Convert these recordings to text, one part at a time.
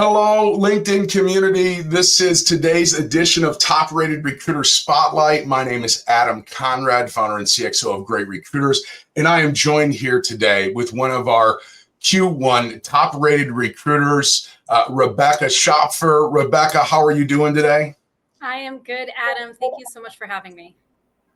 Hello, LinkedIn community. This is today's edition of Top Rated Recruiter Spotlight. My name is Adam Conrad, founder and CXO of Great Recruiters, and I am joined here today with one of our Q1 top rated recruiters, Rebecca Schopfer. Rebecca, how are you doing today? I am good, Adam. Thank you so much for having me.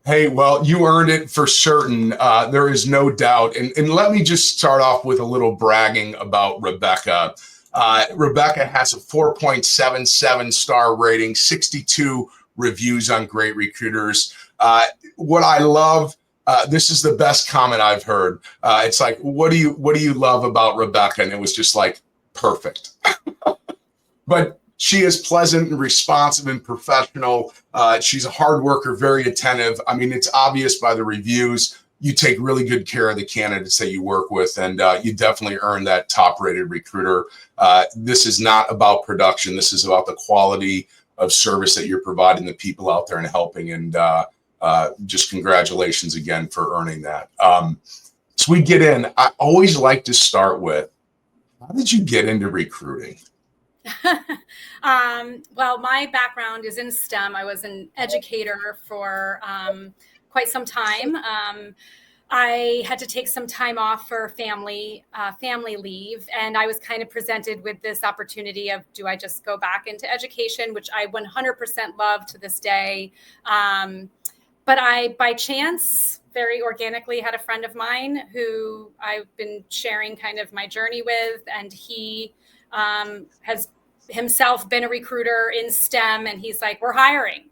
Hey, well, you earned it for certain. There is no doubt. And let me just start off with a little bragging about Rebecca. Rebecca has a 4.77 star rating, 62 reviews on Great Recruiters. What I love, this is the best comment I've heard. It's like, what do you love about Rebecca? And it was just like, perfect. But she is pleasant and responsive and professional. She's a hard worker, very attentive. I mean, it's obvious by the reviews. You take really good care of the candidates that you work with, and you definitely earn that top-rated recruiter. This is not about production. This is about the quality of service that you're providing the people out there and helping. And just congratulations again for earning that. So we get in. I always like to start with, how did you get into recruiting? Well, my background is in STEM. I was an educator for quite some time. I had to take some time off for family leave, and I was kind of presented with this opportunity of, do I just go back into education, which I 100% love to this day. But I, by chance, very organically had a friend of mine who I've been sharing kind of my journey with, and he has himself been a recruiter in STEM, and he's like, we're hiring,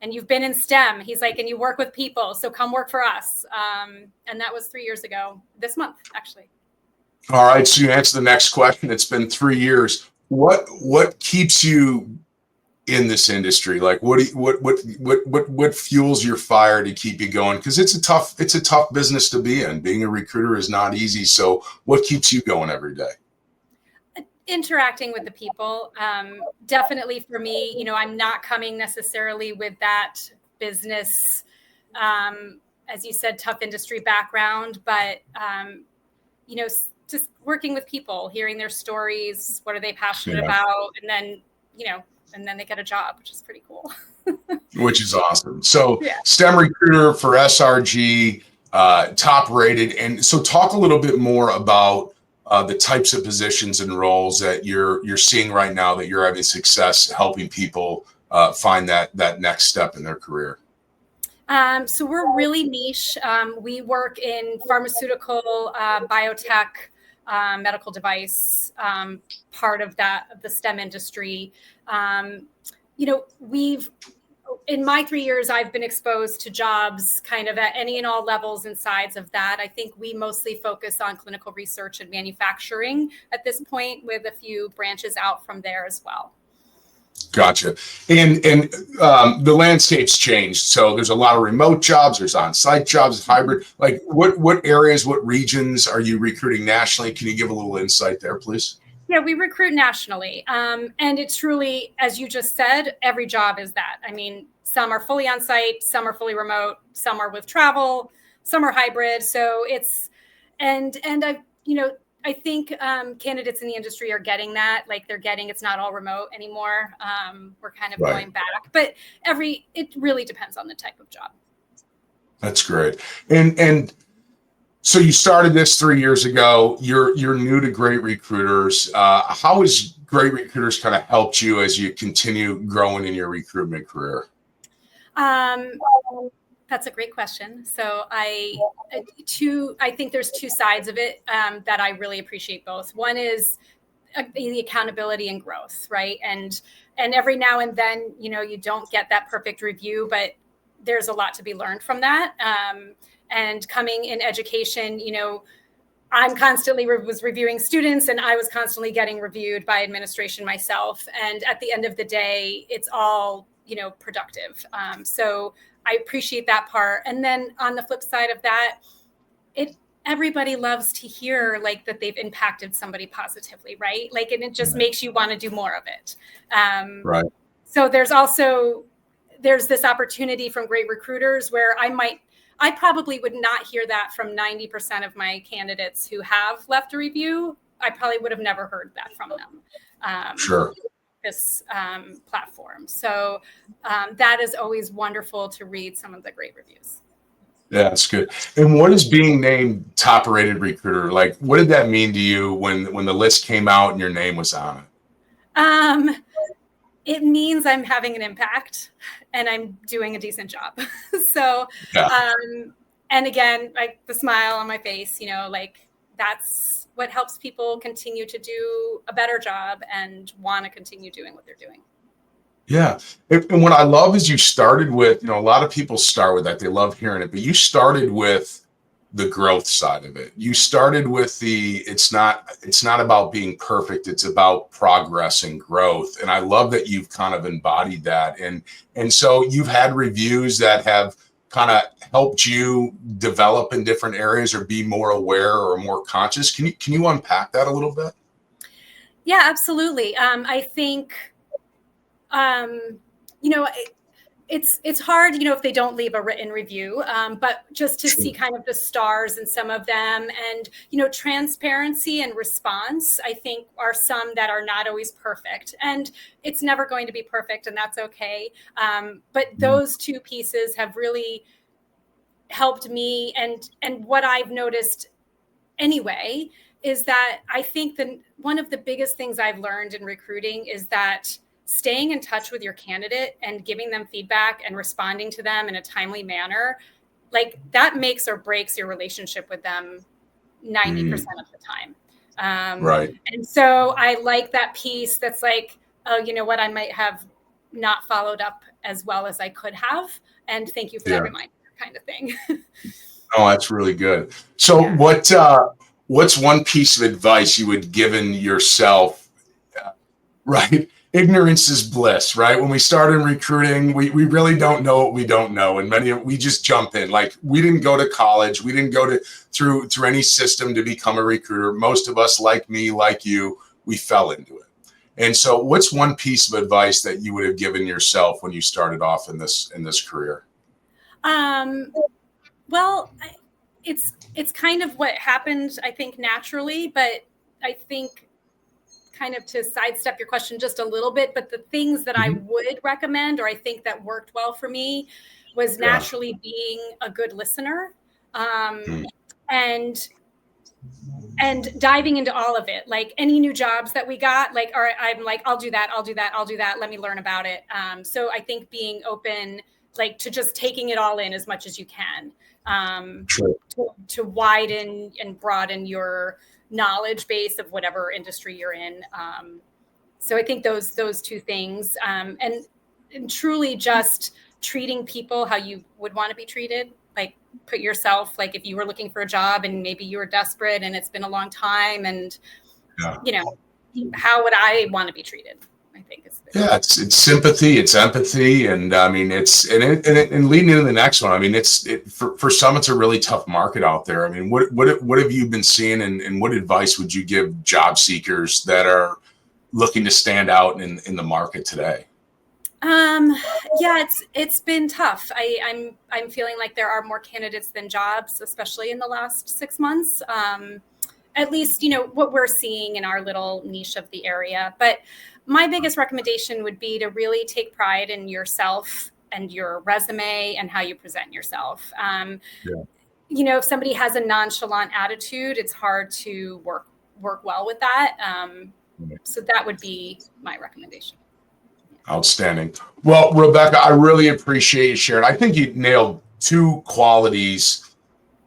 and you've been in STEM. He's like, and you work with people, so come work for us. And that was 3 years ago, this month, actually. All right, so you answer the next question. It's been 3 years. What keeps you in this industry? Like, what fuels your fire to keep you going? Because it's a tough business to be in. Being a recruiter is not easy. So what keeps you going every day? Interacting with the people. Definitely for me, I'm not coming necessarily with that business, as you said, tough industry background, but, just working with people, hearing their stories, what are they passionate about? And then, and then they get a job, which is pretty cool. Which is awesome. So STEM recruiter for SRG, top rated. And so talk a little bit more about the types of positions and roles that you're seeing right now that you're having success helping people find that next step in their career. So we're really niche. We work in pharmaceutical, biotech, medical device, part of the STEM industry. In my 3 years, I've been exposed to jobs kind of at any and all levels and sides of that. I think we mostly focus on clinical research and manufacturing at this point, with a few branches out from there as well. Gotcha. And the landscape's changed. So there's a lot of remote jobs, there's on-site jobs, hybrid. Like what areas, what regions are you recruiting nationally? Can you give a little insight there, please? Yeah, we recruit nationally. And it's truly, as you just said, every job is that. I mean, some are fully on site, some are fully remote, some are with travel, some are hybrid. So it's, and I think candidates in the industry are getting that, like it's not all remote anymore. We're kind of going back, but it really depends on the type of job. That's great. And so you started this 3 years ago. You're new to Great Recruiters. How has Great Recruiters kind of helped you as you continue growing in your recruitment career? That's a great question. So I think there's two sides of it that I really appreciate both. One is the accountability and growth, right? And every now and then, you don't get that perfect review, but there's a lot to be learned from that. And coming in education, I'm constantly was reviewing students, and I was constantly getting reviewed by administration myself. And at the end of the day, it's all, productive. So I appreciate that part. And then on the flip side of that, everybody loves to hear that they've impacted somebody positively, right? And it just makes you want to do more of it. Right. So there's this opportunity from Great Recruiters where I probably would not hear that from 90% of my candidates who have left a review. I probably would have never heard that from them. Sure. This platform. So that is always wonderful to read some of the great reviews. Yeah, that's good. And what is being named top rated recruiter? Like, what did that mean to you when the list came out and your name was on it? It means I'm having an impact and I'm doing a decent job. So, Yeah. And again, like the smile on my face, you know, like that's what helps people continue to do a better job and want to continue doing what they're doing. Yeah. And what I love is you started with, a lot of people start with that. They love hearing it, but you started with the growth side of it. You started with it's not about being perfect. It's about progress and growth. And I love that you've kind of embodied that. And so you've had reviews that have kind of helped you develop in different areas or be more aware or more conscious. Can you unpack that a little bit? Yeah, absolutely. I think, it's hard, if they don't leave a written review, but just to see kind of the stars in some of them, and, transparency and response, I think are some that are not always perfect, and it's never going to be perfect, and that's okay. But those two pieces have really helped me. And what I've noticed anyway is that I think one of the biggest things I've learned in recruiting is that staying in touch with your candidate and giving them feedback and responding to them in a timely manner, like that makes or breaks your relationship with them 90% of the time. Right. And so I like that piece that's like, oh, you know what, I might have not followed up as well as I could have. And thank you for that reminder, kind of thing. Oh, that's really good. So what's one piece of advice you would given yourself, right? Ignorance is bliss, right? When we start in recruiting, we really don't know what we don't know. And we just jump in. Like, we didn't go to college. We didn't go through any system to become a recruiter. Most of us, like me, like you, we fell into it. And so what's one piece of advice that you would have given yourself when you started off in this career? Well, it's kind of what happened, I think, naturally, but I think kind of to sidestep your question just a little bit, but the things that I would recommend, or I think that worked well for me, was naturally being a good listener, and diving into all of it. Like any new jobs that we got, like, all right, I'm like, I'll do that. Let me learn about it. So I think being open, like, to just taking it all in as much as you can, to widen and broaden your knowledge base of whatever industry you're in. So I think those two things, and truly just treating people how you would want to be treated. Like, put yourself, like, if you were looking for a job and maybe you were desperate and it's been a long time, and how would I want to be treated? I think it's sympathy, it's empathy, and I mean and leading into the next one. I mean, for some it's a really tough market out there. I mean, what have you been seeing, and what advice would you give job seekers that are looking to stand out in the market today? It's been tough. I'm feeling like there are more candidates than jobs, especially in the last 6 months. At least, what we're seeing in our little niche of the area. But my biggest recommendation would be to really take pride in yourself and your resume and how you present yourself. If somebody has a nonchalant attitude, it's hard to work well with that. So that would be my recommendation. Outstanding. Well, Rebecca, I really appreciate you sharing. I think you nailed two qualities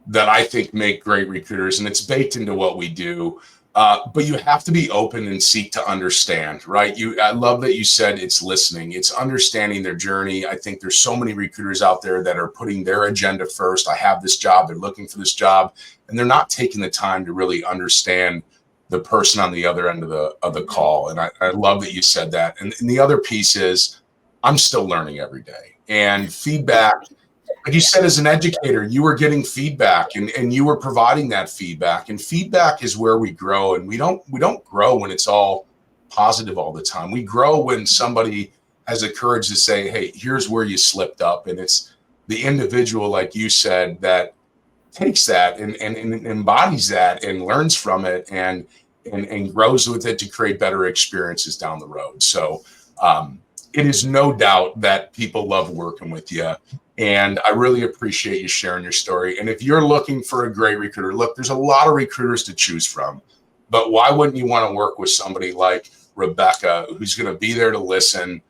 that I think make great recruiters, and it's baked into what we do. But you have to be open and seek to understand, right? I love that you said it's listening. It's understanding their journey. I think there's so many recruiters out there that are putting their agenda first. I have this job. They're looking for this job, and they're not taking the time to really understand the person on the other end of the call. And I love that you said that. And the other piece is, I'm still learning every day. And feedback, like you said, as an educator, you were getting feedback and you were providing that feedback. And feedback is where we grow. And we don't grow when it's all positive all the time. We grow when somebody has the courage to say, hey, here's where you slipped up. And it's the individual, like you said, that takes that and embodies that and learns from it and and grows with it to create better experiences down the road. So it is no doubt that people love working with you. And I really appreciate you sharing your story. And if you're looking for a great recruiter, look, there's a lot of recruiters to choose from. But why wouldn't you want to work with somebody like Rebecca, who's going to be there to listen,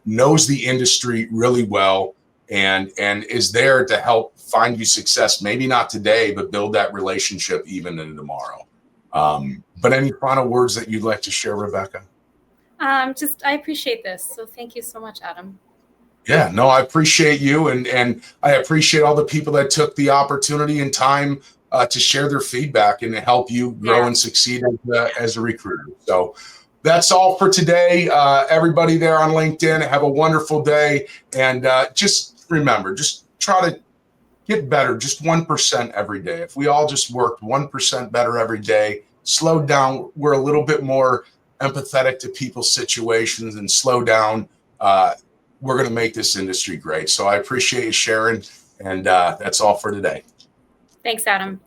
knows the industry really well, and is there to help find you success, maybe not today, but build that relationship even into tomorrow. But any final words that you'd like to share, Rebecca? I appreciate this. So thank you so much, Adam. Yeah, no, I appreciate you. And I appreciate all the people that took the opportunity and time to share their feedback and to help you grow and succeed as a recruiter. So that's all for today. Everybody there on LinkedIn, have a wonderful day. And just remember, just try to get better just 1% every day. If we all just worked 1% better every day, slowed down, we're a little bit more empathetic to people's situations and slow down, we're going to make this industry great. So I appreciate you sharing. And that's all for today. Thanks, Adam.